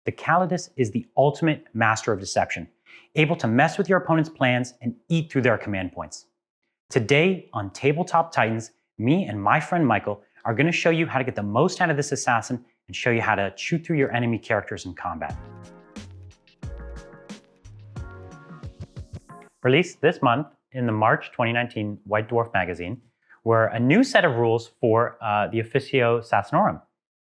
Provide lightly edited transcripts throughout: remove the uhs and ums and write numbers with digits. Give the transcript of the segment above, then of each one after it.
the Callidus is the ultimate master of deception, able to mess with your opponent's plans and eat through their command points. Today on Tabletop Titans, me and my friend Michael are going to show you how to get the most out of this assassin and show you how to shoot through your enemy characters in combat. Released this month in the March 2019 White Dwarf magazine were a new set of rules for the Officio Assassinorum.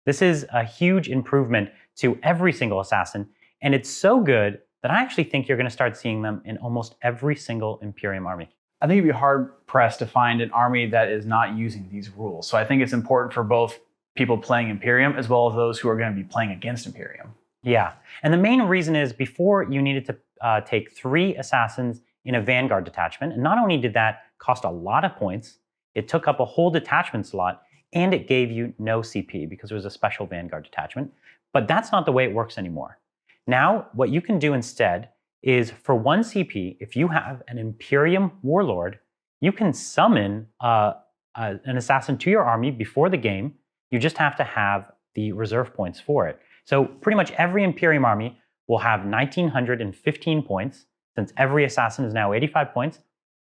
This is a huge improvement to every single assassin, and it's so good that I actually think you're going to start seeing them in almost every single Imperium army. I think you'd be hard-pressed to find an army that is not using these rules. So I think it's important for both people playing Imperium as well as those who are going to be playing against Imperium. Yeah, and the main reason is before you needed to take 3 assassins in a Vanguard detachment, and not only did that cost a lot of points, it took up a whole detachment slot, and it gave you no CP because it was a special Vanguard detachment. But that's not the way it works anymore. Now, what you can do instead is for 1 CP, if you have an Imperium Warlord, you can summon an assassin to your army before the game. You just have to have the reserve points for it. So pretty much every Imperium army will have 1,915 points, since every assassin is now 85 points.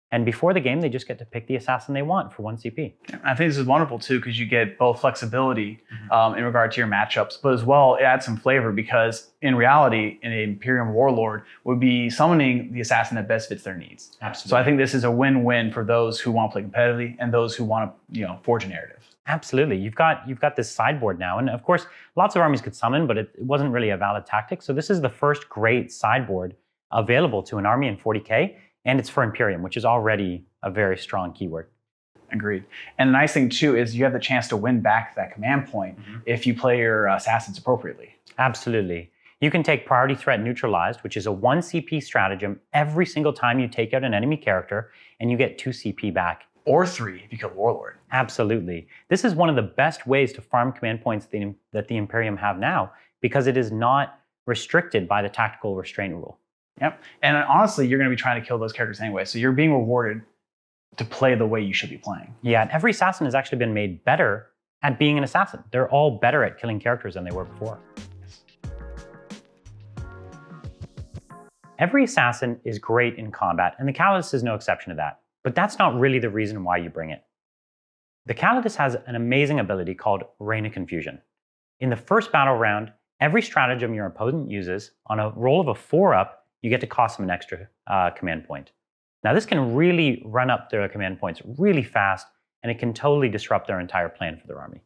And before the game, they just get to pick the assassin they want for 1 CP. I think this is wonderful too, because you get both flexibility in regard to your matchups, but as well, it adds some flavor because in reality, an Imperium Warlord would be summoning the assassin that best fits their needs. Absolutely. So I think this is a win-win for those who want to play competitively and those who want to, forge a narrative. Absolutely. You've got this sideboard now. And of course, lots of armies could summon, but it wasn't really a valid tactic. So this is the first great sideboard available to an army in 40K. And it's for Imperium, which is already a very strong keyword. Agreed. And the nice thing too is you have the chance to win back that command point if you play your assassins appropriately. Absolutely. You can take Priority Threat Neutralized, which is a 1 CP stratagem every single time you take out an enemy character, and you get 2 CP back. Or 3 if you kill the Warlord. Absolutely. This is one of the best ways to farm command points that the Imperium have now, because it is not restricted by the Tactical Restraint rule. Yep. And honestly, you're going to be trying to kill those characters anyway. So you're being rewarded to play the way you should be playing. Yeah, and every assassin has actually been made better at being an assassin. They're all better at killing characters than they were before. Yes. Every assassin is great in combat, and the Callidus is no exception to that. But that's not really the reason why you bring it. The Callidus has an amazing ability called Reign of Confusion. In the first battle round, every stratagem your opponent uses, on a roll of a 4-up, you get to cost them an extra command point. Now this can really run up their command points really fast, and it can totally disrupt their entire plan for their army.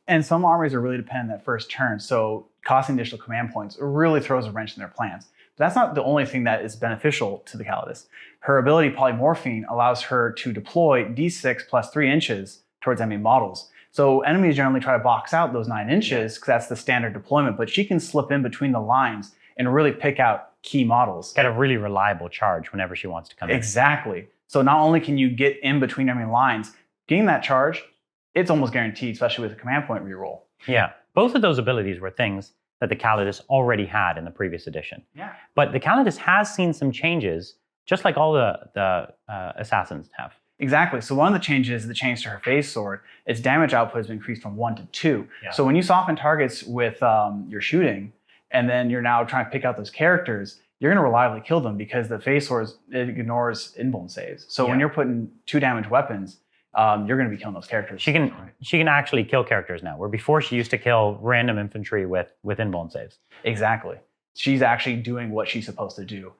And some armies are really dependent on that first turn, so costing additional command points really throws a wrench in their plans. But that's not the only thing that is beneficial to the Callidus. Her ability Polymorphine allows her to deploy D6 plus 3 inches towards enemy models. So enemies generally try to box out those 9 inches because that's the standard deployment, but she can slip in between the lines and really pick out key models. Get a really reliable charge whenever she wants to come in. Exactly. So not only can you get in between enemy lines, getting that charge, it's almost guaranteed, especially with a command point reroll. Yeah, both of those abilities were things that the Callidus already had in the previous edition. Yeah. But the Callidus has seen some changes, just like all the assassins have. Exactly. So one of the changes is the change to her phase sword. Its damage output has been increased from 1 to 2. Yeah. So when you soften targets with your shooting, and then you're now trying to pick out those characters, you're going to reliably kill them because the phase sword ignores invuln saves. So when you're putting 2 damage weapons, you're going to be killing those characters. She can actually kill characters now, where before she used to kill random infantry with invuln saves. Exactly. She's actually doing what she's supposed to do.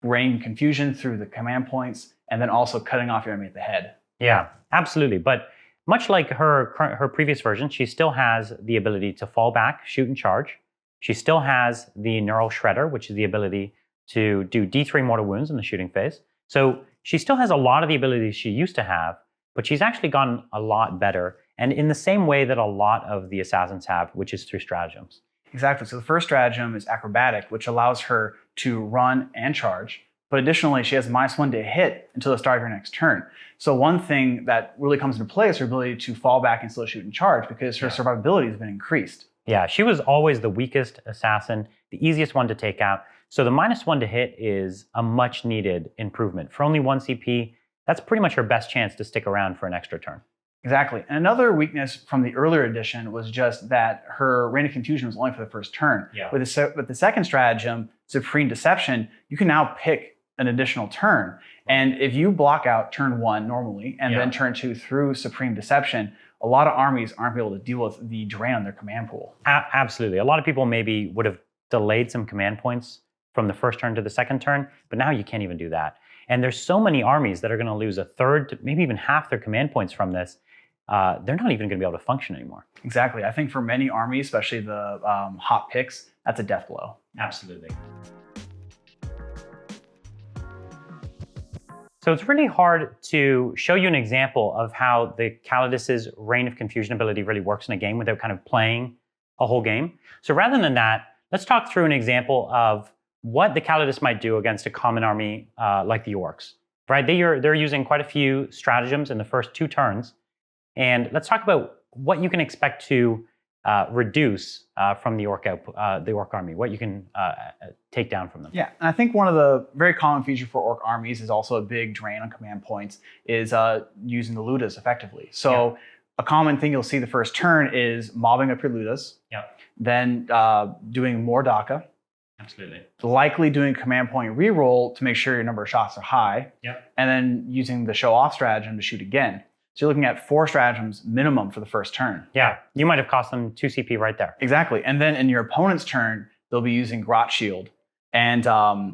Rain confusion through the command points, and then also cutting off your enemy at the head. Yeah, absolutely. But much like her previous version, she still has the ability to fall back, shoot, and charge. She still has the Neural Shredder, which is the ability to do D3 mortal wounds in the shooting phase. So she still has a lot of the abilities she used to have, but she's actually gotten a lot better, and in the same way that a lot of the assassins have, which is through stratagems. Exactly. So the first stratagem is Acrobatic, which allows her to run and charge. But additionally, she has -1 to hit until the start of her next turn. So one thing that really comes into play is her ability to fall back and still shoot and charge because her survivability has been increased. Yeah, she was always the weakest assassin, the easiest one to take out. So the -1 to hit is a much needed improvement. For only 1 CP, that's pretty much her best chance to stick around for an extra turn. Exactly. And another weakness from the earlier edition was just that her reign of confusion was only for the first turn. Yeah. With the second stratagem, Supreme Deception, you can now pick an additional turn. And if you block out turn 1 normally and then turn 2 through Supreme Deception, a lot of armies aren't able to deal with the drain on their command pool. Absolutely. A lot of people maybe would have delayed some command points from the first turn to the second turn, but now you can't even do that. And there's so many armies that are going to lose a third to maybe even half their command points from this. They're not even going to be able to function anymore. Exactly. I think for many armies, especially the hot picks, that's a death blow. Absolutely. So it's really hard to show you an example of how the Callidus's Reign of Confusion ability really works in a game without kind of playing a whole game. So rather than that, let's talk through an example of what the Callidus might do against a common army like the orcs. Right? They're using quite a few stratagems in the first 2 turns. And let's talk about what you can expect to reduce from the orc army, what you can take down from them. Yeah, and I think one of the very common features for orc armies is also a big drain on command points is using the Ludas effectively. So a common thing you'll see the first turn is mobbing up your Ludas, then doing more Daka. Absolutely. Likely doing command point reroll to make sure your number of shots are high, and then using the show off stratagem to shoot again. So you're looking at 4 stratagems minimum for the first turn. Yeah, you might have cost them 2 CP right there. Exactly. And then in your opponent's turn, they'll be using Grot Shield and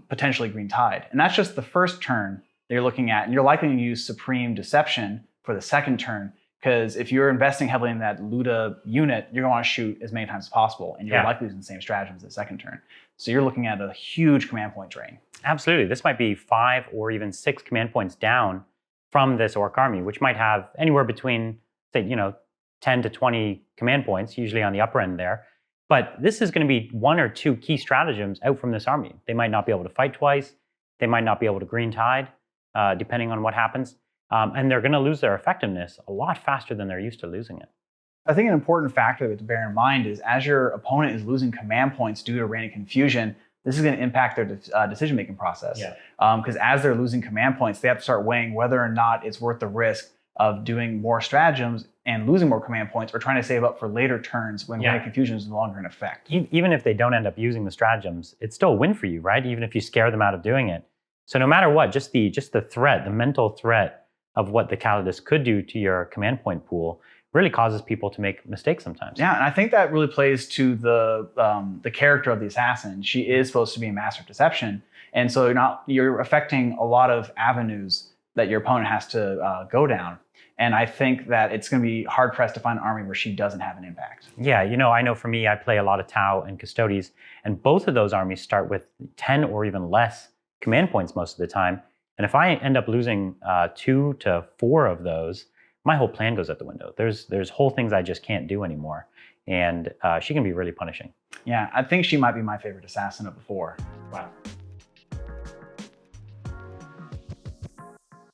potentially Green Tide. And that's just the first turn that you're looking at. And you're likely to use Supreme Deception for the second turn, because if you're investing heavily in that Luda unit, you're going to want to shoot as many times as possible. And you're likely using the same stratagems the second turn. So you're looking at a huge command point drain. Absolutely. This might be 5 or even 6 command points down from this orc army, which might have anywhere between, say, 10 to 20 command points, usually on the upper end there. But this is going to be 1 or 2 key stratagems out from this army. They might not be able to fight twice. They might not be able to Green Tide, depending on what happens. And they're going to lose their effectiveness a lot faster than they're used to losing it. I think an important factor to bear in mind is as your opponent is losing command points due to Reign of Confusion, this is going to impact their decision-making process. Because as they're losing command points, they have to start weighing whether or not it's worth the risk of doing more stratagems and losing more command points, or trying to save up for later turns when Reign of Confusion is no longer in effect. Even if they don't end up using the stratagems, it's still a win for you, right? Even if you scare them out of doing it. So no matter what, just the threat, the mental threat of what the Callidus could do to your command point pool really causes people to make mistakes sometimes. Yeah, and I think that really plays to the character of the assassin. She is supposed to be a master of deception, and so you're affecting a lot of avenues that your opponent has to go down. And I think that it's going to be hard pressed to find an army where she doesn't have an impact. Yeah, I know for me, I play a lot of Tau and Custodes, and both of those armies start with 10 or even less command points most of the time. And if I end up losing 2 to 4 of those, my whole plan goes out the window. There's whole things I just can't do anymore. And she can be really punishing. Yeah, I think she might be my favorite assassin of the 4. Wow.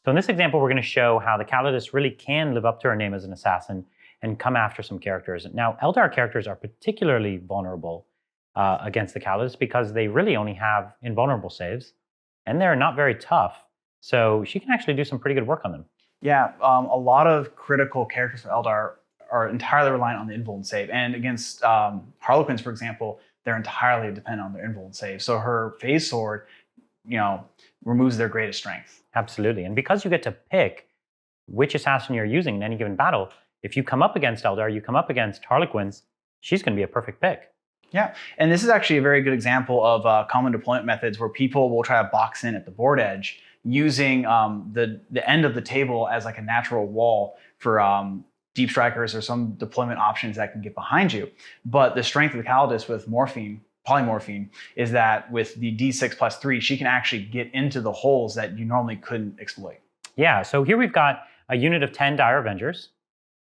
So in this example, we're going to show how the Callidus really can live up to her name as an assassin and come after some characters. Now, Eldar characters are particularly vulnerable against the Callidus because they really only have invulnerable saves, and they're not very tough. So she can actually do some pretty good work on them. Yeah, a lot of critical characters for Eldar are entirely reliant on the invuln save. And against Harlequins, for example, they're entirely dependent on their invuln save. So her phase sword, removes their greatest strength. Absolutely. And because you get to pick which assassin you're using in any given battle, if you come up against Eldar, you come up against Harlequins, she's going to be a perfect pick. Yeah, and this is actually a very good example of common deployment methods where people will try to box in at the board edge using the end of the table as like a natural wall for deep strikers or some deployment options that can get behind you. But the strength of the Callidus with polymorphine, is that with the D6 plus 3, she can actually get into the holes that you normally couldn't exploit. Yeah, so here we've got a unit of 10 Dire Avengers.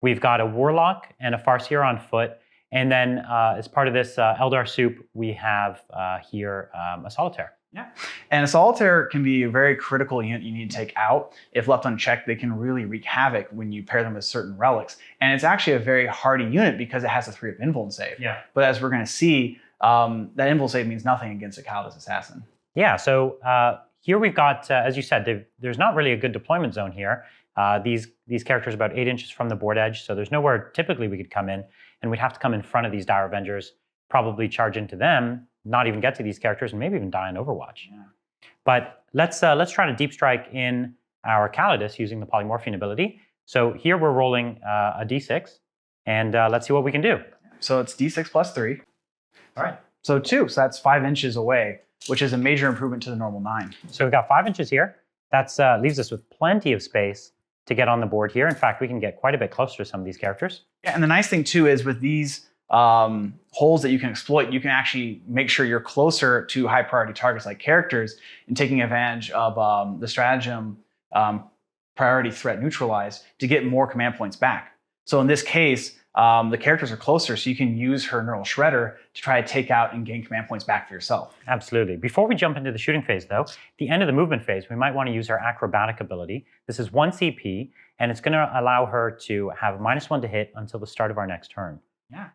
We've got a Warlock and a Farseer on foot. And then as part of this Eldar soup, we have here a Solitaire. Yeah, and a Solitaire can be a very critical unit you need to take out. If left unchecked, they can really wreak havoc when you pair them with certain relics. And it's actually a very hardy unit because it has a 3 of invuln save. Yeah. But as we're going to see, that invuln save means nothing against a Callidus Assassin. Yeah, so here we've got, as you said, there's not really a good deployment zone here. These characters are about 8 inches from the board edge, so there's nowhere typically we could come in, and we'd have to come in front of these Dire Avengers, probably charge into them, not even get to these characters, and maybe even die on Overwatch. Yeah. But let's try to deep strike in our Callidus using the polymorphine ability. So here we're rolling a d6, and let's see what we can do. So it's d6 plus 3. All right. So 2, so that's 5 inches away, which is a major improvement to the normal 9. So we've got 5 inches here. That leaves us with plenty of space to get on the board here. In fact, we can get quite a bit closer to some of these characters. Yeah, and the nice thing too is with these holes that you can exploit, you can actually make sure you're closer to high priority targets like characters and taking advantage of the stratagem priority threat neutralized to get more command points back. So in this case, the characters are closer, so you can use her neural shredder to try to take out and gain command points back for yourself. Absolutely. Before we jump into the shooting phase though, the end of the movement phase, we might want to use our acrobatic ability. This is 1 CP, and it's going to allow her to have -1 to hit until the start of our next turn. Yeah.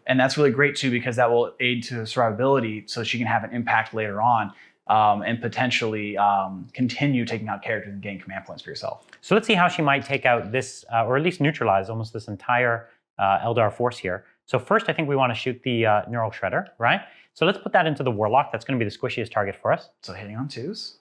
And that's really great too, because that will aid to survivability so she can have an impact later on and potentially continue taking out characters and gain command points for yourself. So let's see how she might take out this, or at least neutralize almost this entire Eldar force here. So first, I think we want to shoot the neural shredder, right? So let's put that into the Warlock. That's going to be the squishiest target for us. So hitting on 2s.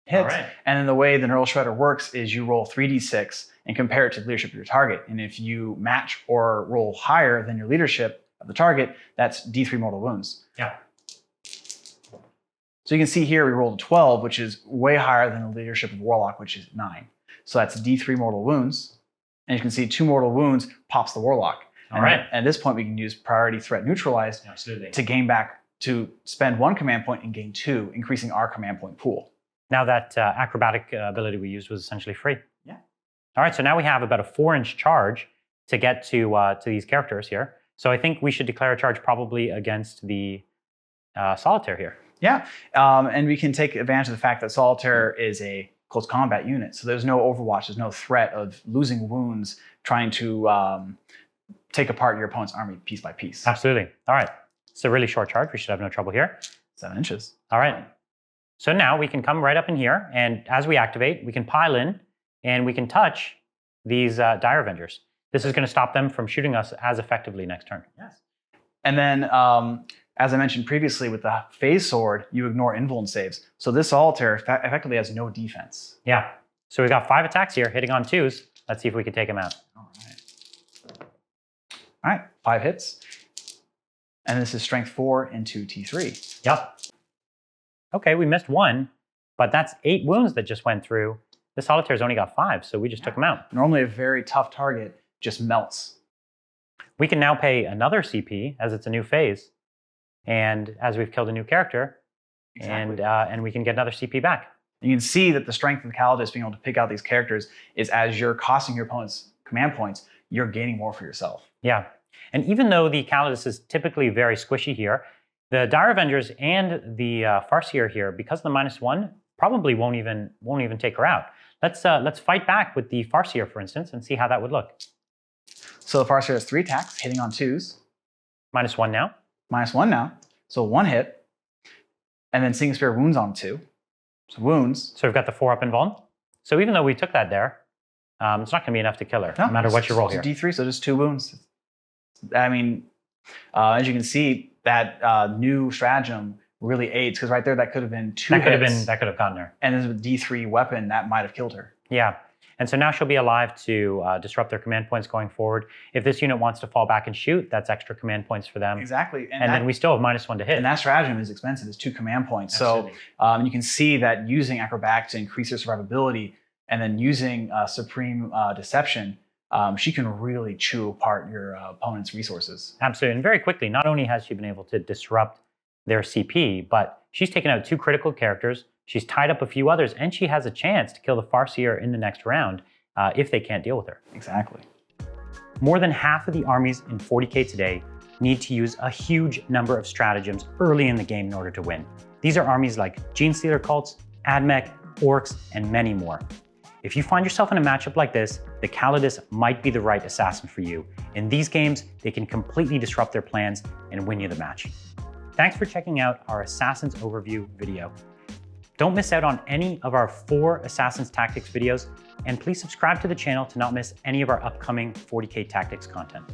Hits. All right. And then the way the neural shredder works is you roll 3d6 and compare it to the leadership of your target. And if you match or roll higher than your leadership of the target, that's d3 mortal wounds. Yeah. So you can see here we rolled a 12, which is way higher than the leadership of Warlock, which is 9. So that's d3 mortal wounds. And you can see 2 mortal wounds pops the Warlock. All right. At this point, we can use priority threat neutralized to gain back, to spend 1 command point and gain 2, increasing our command point pool. Now that acrobatic ability we used was essentially free. Yeah. All right, so now we have about a 4-inch charge to get to these characters here. So I think we should declare a charge probably against the Solitaire here. Yeah, and we can take advantage of the fact that Solitaire is a close combat unit. So there's no Overwatch, there's no threat of losing wounds trying to take apart your opponent's army piece by piece. Absolutely. All right, it's a really short charge. We should have no trouble here. 7 inches. All right. So now we can come right up in here, and as we activate, we can pile in, and we can touch these Dire Avengers. This is going to stop them from shooting us as effectively next turn. Yes. And then, as I mentioned previously, with the Phase Sword, you ignore invuln saves. So this Solitaire effectively has no defense. Yeah. So we've got 5 attacks here, hitting on 2s. Let's see if we can take them out. All right, 5 hits. And this is strength 4 into T3. Yep. Okay, we missed 1, but that's 8 wounds that just went through. The Solitaire's only got 5, so we just took him out. Normally a very tough target just melts. We can now pay another CP as it's a new phase, and as we've killed a new character, and we can get another CP back. You can see that the strength of the Callidus being able to pick out these characters is as you're costing your opponent's command points, you're gaining more for yourself. Yeah, and even though the Callidus is typically very squishy here, the Dire Avengers and the Farseer here, because of the -1, probably won't even take her out. Let's fight back with the Farseer, for instance, and see how that would look. So the Farseer has 3 attacks, hitting on 2s. -1 now. -1 now. So 1 hit. And then Singing Spear wounds on 2. So wounds. So we've got the 4-up invuln. So even though we took that there, it's not going to be enough to kill her, no matter what you roll here. D3, so just 2 wounds. I mean, as you can see, that new stratagem really aids, because right there, that could have been 2 hits. That could have gotten her. And as a D3 weapon, that might have killed her. Yeah. And so now she'll be alive to disrupt their command points going forward. If this unit wants to fall back and shoot, that's extra command points for them. Exactly. And then we still have -1 to hit. And that stratagem is expensive. It's 2 command points. Absolutely. So you can see that using acrobatic to increase your survivability and then using supreme deception, she can really chew apart your opponent's resources. Absolutely. And very quickly, not only has she been able to disrupt their CP, but she's taken out 2 critical characters. She's tied up a few others, and she has a chance to kill the Farseer in the next round if they can't deal with her. Exactly. More than half of the armies in 40K today need to use a huge number of stratagems early in the game in order to win. These are armies like Genestealer cults, Admech, Orcs, and many more. If you find yourself in a matchup like this, the Callidus might be the right assassin for you. In these games, they can completely disrupt their plans and win you the match. Thanks for checking out our Assassin's Overview video. Don't miss out on any of our 4 Assassin's Tactics videos And please subscribe to the channel to not miss any of our upcoming 40K Tactics content.